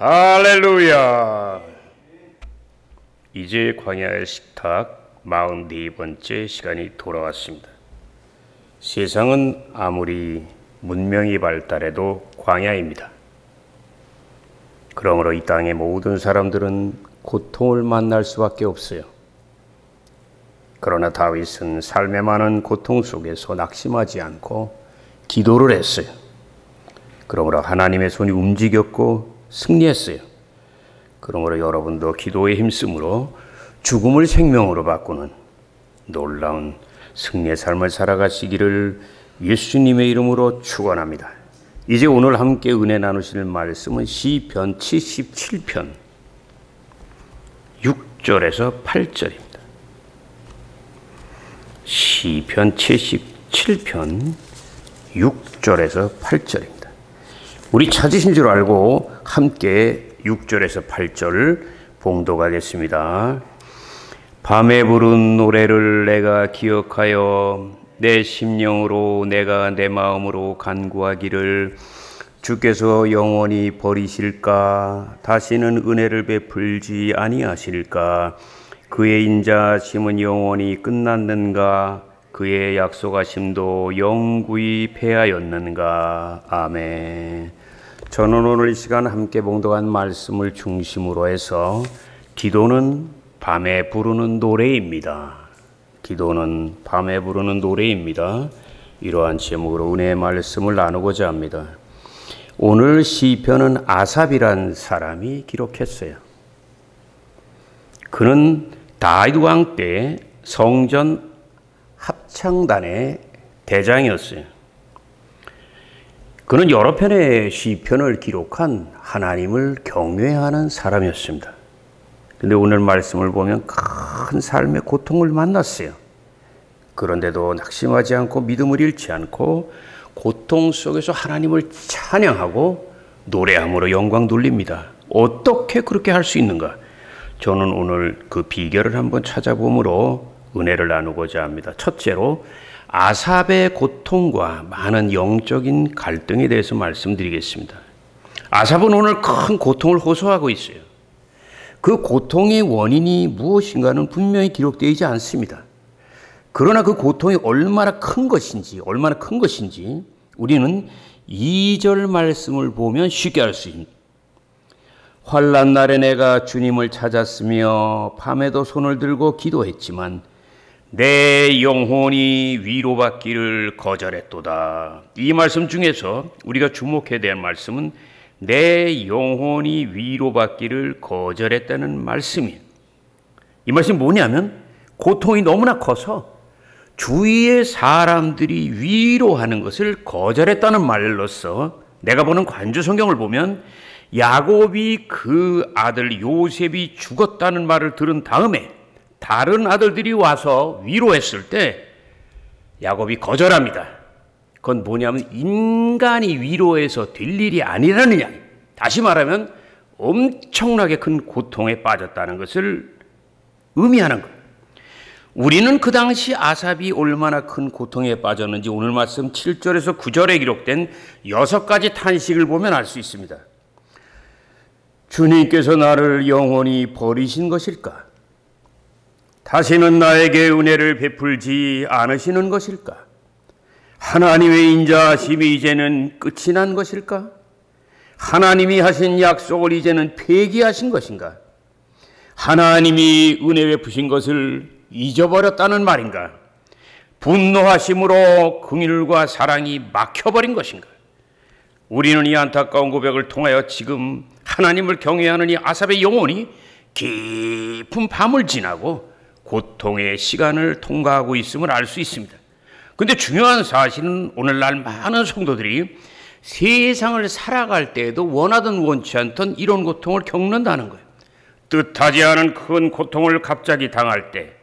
할렐루야. 이제 광야의 식탁 44번째 시간이 돌아왔습니다. 세상은 아무리 문명이 발달해도 광야입니다. 그러므로 이 땅의 모든 사람들은 고통을 만날 수밖에 없어요. 그러나 다윗은 삶의 많은 고통 속에서 낙심하지 않고 기도를 했어요. 그러므로 하나님의 손이 움직였고 승리했어요. 그러므로 여러분도 기도에 힘쓰므로 죽음을 생명으로 바꾸는 놀라운 승리의 삶을 살아가시기를 예수님의 이름으로 축원합니다. 이제 오늘 함께 은혜 나누실 말씀은 시편 77편 6절에서 8절입니다. 시편 77편 6절에서 8절입니다. 우리 찾으신 줄 알고 함께 6절에서 8절 봉독하겠습니다. 밤에 부른 노래를 내가 기억하여 내 심령으로 내가 내 마음으로 간구하기를 주께서 영원히 버리실까? 다시는 은혜를 베풀지 아니하실까? 그의 인자심은 영원히 끝났는가? 그의 약속하심도 영구히 패하였는가? 아멘. 저는 오늘 이 시간 함께 봉독한 말씀을 중심으로 해서 기도는 밤에 부르는 노래입니다. 기도는 밤에 부르는 노래입니다. 이러한 제목으로 은혜의 말씀을 나누고자 합니다. 오늘 시편은 아삽이란 사람이 기록했어요. 그는 다윗 왕 때 성전 합창단의 대장이었어요. 그는 여러 편의 시편을 기록한 하나님을 경외하는 사람이었습니다. 그런데 오늘 말씀을 보면 큰 삶의 고통을 만났어요. 그런데도 낙심하지 않고 믿음을 잃지 않고 고통 속에서 하나님을 찬양하고 노래함으로 영광 돌립니다. 어떻게 그렇게 할 수 있는가? 저는 오늘 그 비결을 한번 찾아보므로 은혜를 나누고자 합니다. 첫째로 아삽의 고통과 많은 영적인 갈등에 대해서 말씀드리겠습니다. 아삽은 오늘 큰 고통을 호소하고 있어요. 그 고통의 원인이 무엇인가는 분명히 되어 있지 않습니다. 그러나 그 고통이 얼마나 큰 것인지 우리는 2절 말씀을 보면 쉽게 알 수 있습니다. 환난 날에 내가 주님을 찾았으며 밤에도 손을 들고 기도했지만 내 영혼이 위로받기를 거절했도다. 이 말씀 중에서 우리가 주목해야 될 말씀은 내 영혼이 위로받기를 거절했다는 말씀이에요. 이 말씀이 뭐냐면 고통이 너무나 커서 주위의 사람들이 위로하는 것을 거절했다는 말로서 내가 보는 관주 성경을 보면 야곱이 그 아들 요셉이 죽었다는 말을 들은 다음에 다른 아들들이 와서 위로했을 때 야곱이 거절합니다. 그건 뭐냐면 인간이 위로해서 될 일이 아니라는 이야기. 다시 말하면 엄청나게 큰 고통에 빠졌다는 것을 의미하는 거예요. 우리는 그 당시 아삽이 얼마나 큰 고통에 빠졌는지 오늘 말씀 7절에서 9절에 기록된 6가지 탄식을 보면 알 수 있습니다. 주님께서 나를 영원히 버리신 것일까? 다시는 나에게 은혜를 베풀지 않으시는 것일까? 하나님의 인자하심이 이제는 끝이 난 것일까? 하나님이 하신 약속을 이제는 폐기하신 것인가? 하나님이 은혜 베푸신 것을 잊어버렸다는 말인가? 분노하심으로 긍휼과 사랑이 막혀버린 것인가? 우리는 이 안타까운 고백을 통하여 지금 하나님을 경외하는 이 아삽의 영혼이 깊은 밤을 지나고 고통의 시간을 통과하고 있음을 알 수 있습니다. 그런데 중요한 사실은 오늘날 많은 성도들이 세상을 살아갈 때에도 원하든 원치 않던 이런 고통을 겪는다는 거예요. 뜻하지 않은 큰 고통을 갑자기 당할 때,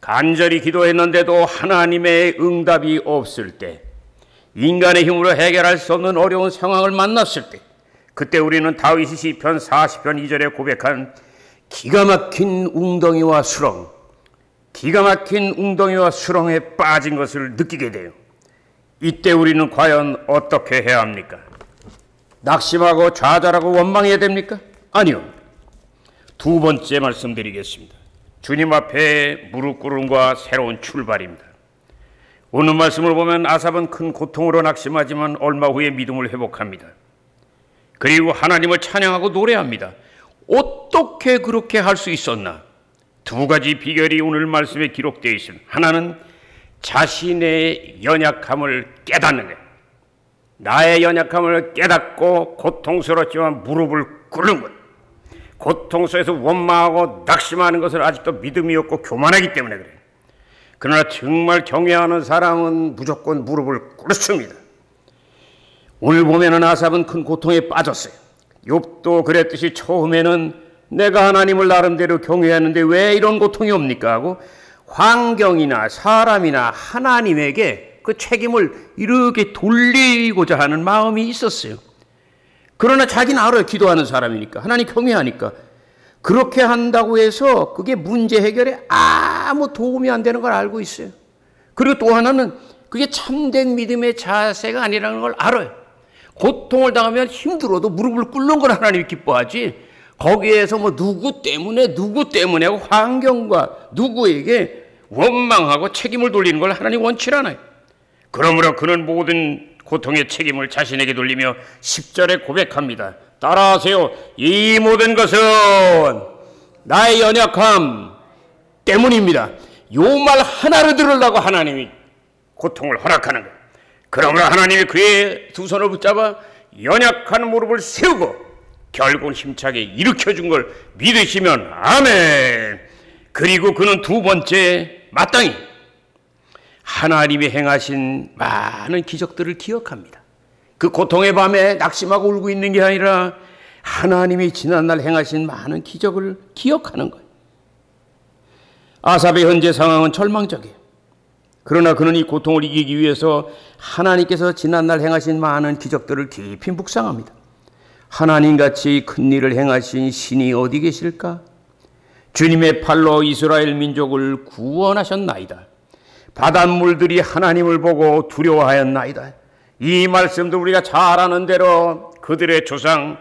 간절히 기도했는데도 하나님의 응답이 없을 때, 인간의 힘으로 해결할 수 없는 어려운 상황을 만났을 때, 그때 우리는 다윗이 시편 40편 2절에 고백한 기가 막힌 웅덩이와 수렁에 빠진 것을 느끼게 돼요. 이때 우리는 과연 어떻게 해야 합니까? 낙심하고 좌절하고 원망해야 됩니까? 아니요. 두 번째 말씀드리겠습니다. 주님 앞에 무릎 꿇음과 새로운 출발입니다. 오늘 말씀을 보면 아삽은 큰 고통으로 낙심하지만 얼마 후에 믿음을 회복합니다. 그리고 하나님을 찬양하고 노래합니다. 어떻게 그렇게 할 수 있었나? 두 가지 비결이 오늘 말씀에 기록되어 있습니다. 하나는 자신의 연약함을 깨닫는 거예요. 나의 연약함을 깨닫고 고통스럽지만 무릎을 꿇는 것. 고통스러워서 원망하고 낙심하는 것을 아직도 믿음이 없고 교만하기 때문에 그래요. 그러나 정말 경외하는 사람은 무조건 무릎을 꿇습니다. 오늘 보면은 아삽은 큰 고통에 빠졌어요. 욥도 그랬듯이 처음에는 내가 하나님을 나름대로 경외하는데 왜 이런 고통이 옵니까 하고 환경이나 사람이나 하나님에게 그 책임을 이렇게 돌리고자 하는 마음이 있었어요. 그러나 자기는 알아요. 기도하는 사람이니까. 하나님 경외하니까. 그렇게 한다고 해서 그게 문제 해결에 아무 도움이 안 되는 걸 알고 있어요. 그리고 또 하나는 그게 참된 믿음의 자세가 아니라는 걸 알아요. 고통을 당하면 힘들어도 무릎을 꿇는 걸 하나님이 기뻐하지, 거기에서 뭐 누구 때문에 하고 환경과 누구에게 원망하고 책임을 돌리는 걸 하나님 원치 않아요. 그러므로 그는 모든 고통의 책임을 자신에게 돌리며 10절에 고백합니다. 따라하세요. 이 모든 것은 나의 연약함 때문입니다. 요 말 하나를 들으려고 하나님이 고통을 허락하는 거예요. 그러므로 하나님이 그의 두 손을 붙잡아 연약한 무릎을 세우고 결국은 힘차게 일으켜준 걸 믿으시면 아멘. 그리고 그는 두 번째 마땅히 하나님이 행하신 많은 기적들을 기억합니다. 그 고통의 밤에 낙심하고 울고 있는 게 아니라 하나님이 지난날 행하신 많은 기적을 기억하는 거예요. 아삽의 현재 상황은 절망적이에요. 그러나 그는 이 고통을 이기기 위해서 하나님께서 지난날 행하신 많은 기적들을 깊이 묵상합니다. 하나님같이 큰 일을 행하신 신이 어디 계실까? 주님의 팔로 이스라엘 민족을 구원하셨나이다. 바닷물들이 하나님을 보고 두려워하였나이다. 이 말씀도 우리가 잘 아는 대로 그들의 조상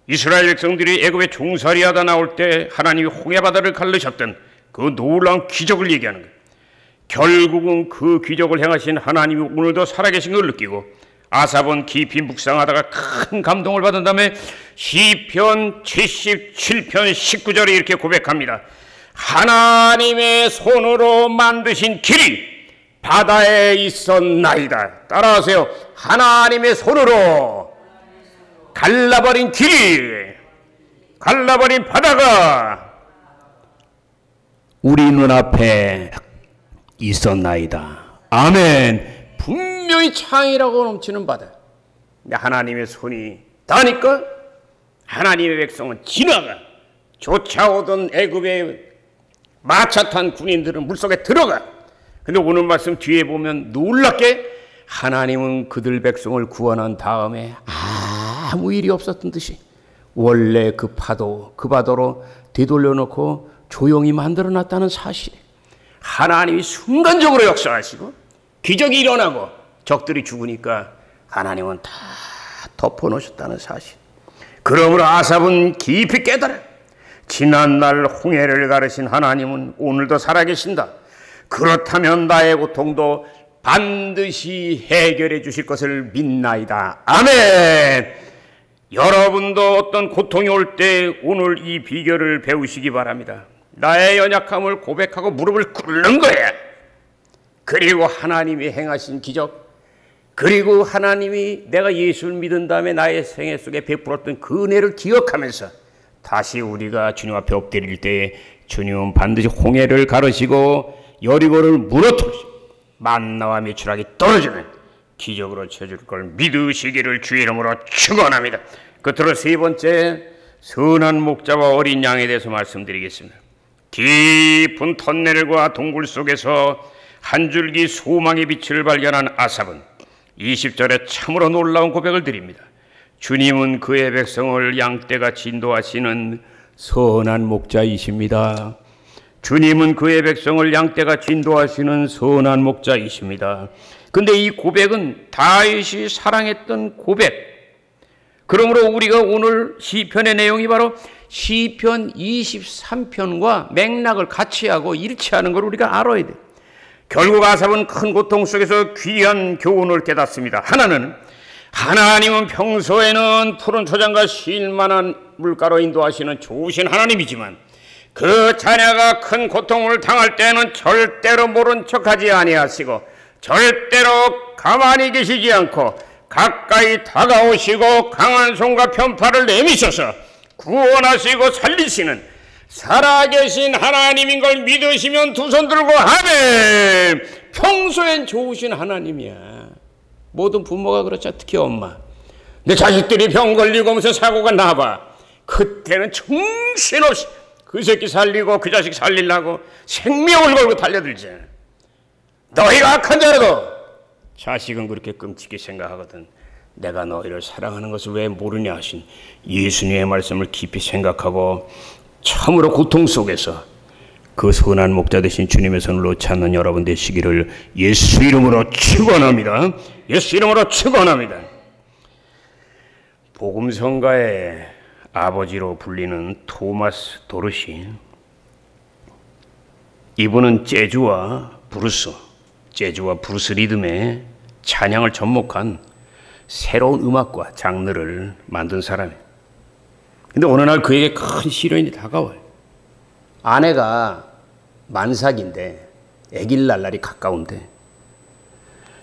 이스라엘 백성들이 애굽에 종살이하다 나올 때 하나님이 홍해바다를 갈르셨던 그 놀라운 기적을 얘기하는 거예요. 결국은 그 기적을 행하신 하나님이 오늘도 살아계신 걸 느끼고 아삽은 깊이 묵상하다가 큰 감동을 받은 다음에 시편 77편 19절에 이렇게 고백합니다. 하나님의 손으로 만드신 길이 바다에 있었나이다. 따라하세요. 하나님의 손으로 갈라버린 길이, 갈라버린 바다가 우리 눈앞에 있었나이다. 아멘. 분명히 창이라고 넘치는 바다. 하나님의 손이 닿으니까 하나님의 백성은 지나가. 쫓아오던 애굽의 마차 탄 군인들은 물속에 들어가. 근데 오늘 말씀 뒤에 보면 놀랍게 하나님은 그들 백성을 구원한 다음에 아무 일이 없었던 듯이 원래 그 파도, 그 바다로 되돌려놓고 조용히 만들어놨다는 사실. 하나님이 순간적으로 역사하시고 기적이 일어나고 적들이 죽으니까 하나님은 다 덮어놓으셨다는 사실. 그러므로 아삽은 깊이 깨달아요. 지난날 홍해를 가르신 하나님은 오늘도 살아계신다. 그렇다면 나의 고통도 반드시 해결해 주실 것을 믿나이다. 아멘. 여러분도 어떤 고통이 올 때 오늘 이 비결을 배우시기 바랍니다. 나의 연약함을 고백하고 무릎을 꿇는 거야. 그리고 하나님이 행하신 기적, 그리고 하나님이 내가 예수를 믿은 다음에 나의 생애 속에 베풀었던 그 은혜를 기억하면서 다시 우리가 주님 앞에 엎드릴 때에 주님은 반드시 홍해를 가르시고 여리고를 무너뜨리시고 만나와 메추라기 떨어지는 기적으로 쳐줄 걸 믿으시기를 주의 이름으로 축원합니다. 끝으로 세 번째, 선한 목자와 어린 양에 대해서 말씀드리겠습니다. 깊은 터널과 동굴 속에서 한 줄기 소망의 빛을 발견한 아삽은 20절에 참으로 놀라운 고백을 드립니다. 주님은 그의 백성을 양떼같이 인도하시는 선한 목자이십니다. 주님은 그의 백성을 양떼같이 인도하시는 선한 목자이십니다. 근데 이 고백은 다윗이 사랑했던 고백, 그러므로 우리가 오늘 시편의 내용이 바로 시편 23편과 맥락을 같이 하고 일치하는 걸 우리가 알아야 돼. 결국 아삽은 큰 고통 속에서 귀한 교훈을 깨닫습니다. 하나는 하나님은 평소에는 푸른 초장과 쉴만한 물가로 인도하시는 좋으신 하나님이지만 그 자녀가 큰 고통을 당할 때는 절대로 모른 척하지 아니하시고 절대로 가만히 계시지 않고 가까이 다가오시고 강한 손과 편팔을 내미셔서 구원하시고 살리시는 살아계신 하나님인 걸 믿으시면 두 손 들고 아멘. 평소엔 좋으신 하나님이야. 모든 부모가 그렇죠. 특히 엄마. 내 자식들이 병 걸리고 무슨 사고가 나봐. 그때는 정신없이 그 새끼 살리고 그 자식 살리려고 생명을 걸고 달려들지. 너희가 악한 자라도 자식은 그렇게 끔찍히 생각하거든. 내가 너희를 사랑하는 것을 왜 모르냐 하신 예수님의 말씀을 깊이 생각하고 참으로 고통 속에서 그 선한 목자 되신 주님의 손으로 찾는 여러분 되시기를 예수 이름으로 축원합니다. 예수 이름으로 축원합니다. 복음성가의 아버지로 불리는 토마스 도르시, 이분은 재즈와 브루스 리듬의 찬양을 접목한 새로운 음악과 장르를 만든 사람이에요. 근데 어느 날 그에게 큰 시련이 다가와요. 아내가 만삭인데 아기를 낳을 날이 가까운데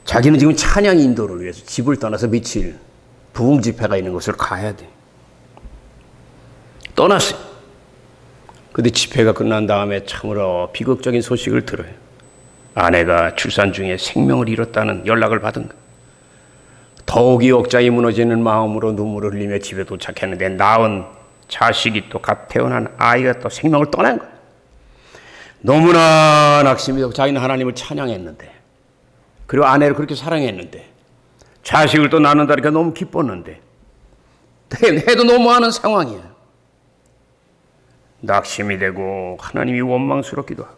자기는 지금 찬양 인도를 위해서 집을 떠나서 며칠 부흥 집회가 있는 곳을 가야 돼. 떠났어요. 근데 집회가 끝난 다음에 참으로 비극적인 소식을 들어요. 아내가 출산 중에 생명을 잃었다는 연락을 받은 거예요. 더욱이 억장이 무너지는 마음으로 눈물을 흘리며 집에 도착했는데 낳은 자식이 또 갓 태어난 아이가 또 생명을 떠난 거예요. 너무나 낙심이 되고 자기는 하나님을 찬양했는데, 그리고 아내를 그렇게 사랑했는데, 자식을 또 낳는다니까 너무 기뻤는데 해도 너무하는 상황이에요. 낙심이 되고 하나님이 원망스럽기도 하고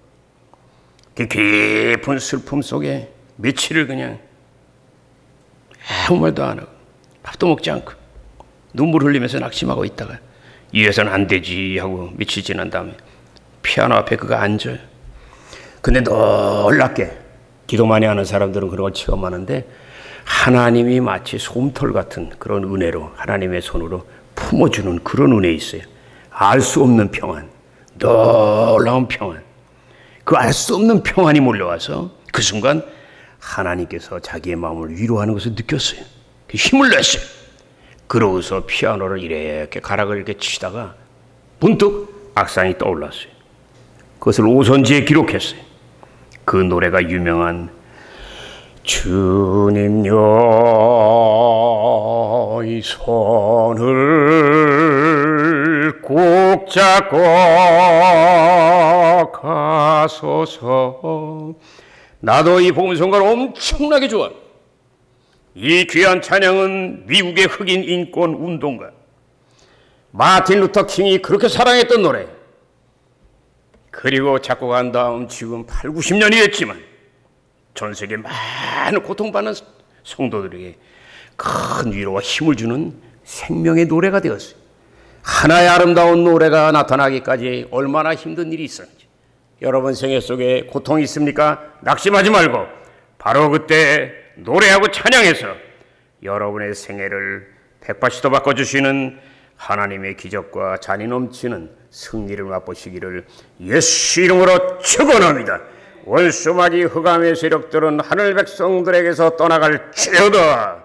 그 깊은 슬픔 속에 며칠을 그냥 아무 말도 안 하고 밥도 먹지 않고 눈물 흘리면서 낙심하고 있다가 이래서는 안 되지 하고 며칠 지난 다음에 피아노 앞에 그가 앉아요. 근데 놀랍게 기도 많이 하는 사람들은 그런 걸 체험하는데 하나님이 마치 솜털 같은 그런 은혜로 하나님의 손으로 품어주는 그런 은혜 있어요. 알 수 없는 평안, 놀라운 평안. 그 알 수 없는 평안이 몰려와서 그 순간 하나님께서 자기의 마음을 위로하는 것을 느꼈어요. 힘을 냈어요. 그러고서 피아노를 이렇게 가락을 이렇게 치다가 문득 악상이 떠올랐어요. 그것을 오선지에 기록했어요. 그 노래가 유명한 주님여 이 손을 꼭 잡고 가소서. 나도 이 복음성가를 엄청나게 좋아. 이 귀한 찬양은 미국의 흑인 인권 운동가 마틴 루터 킹이 그렇게 사랑했던 노래. 그리고 작곡한 다음 지금 8, 90년이 됐지만 전 세계 많은 고통받는 성도들에게 큰 위로와 힘을 주는 생명의 노래가 되었어요. 하나의 아름다운 노래가 나타나기까지 얼마나 힘든 일이 있었는지. 여러분 생애 속에 고통이 있습니까? 낙심하지 말고 바로 그때 노래하고 찬양해서 여러분의 생애를 180도 바꿔주시는 하나님의 기적과 잔이 넘치는 승리를 맛보시기를 예수 이름으로 축원합니다. 원수마귀 흑암의 세력들은 하늘 백성들에게서 떠나갈 지어다.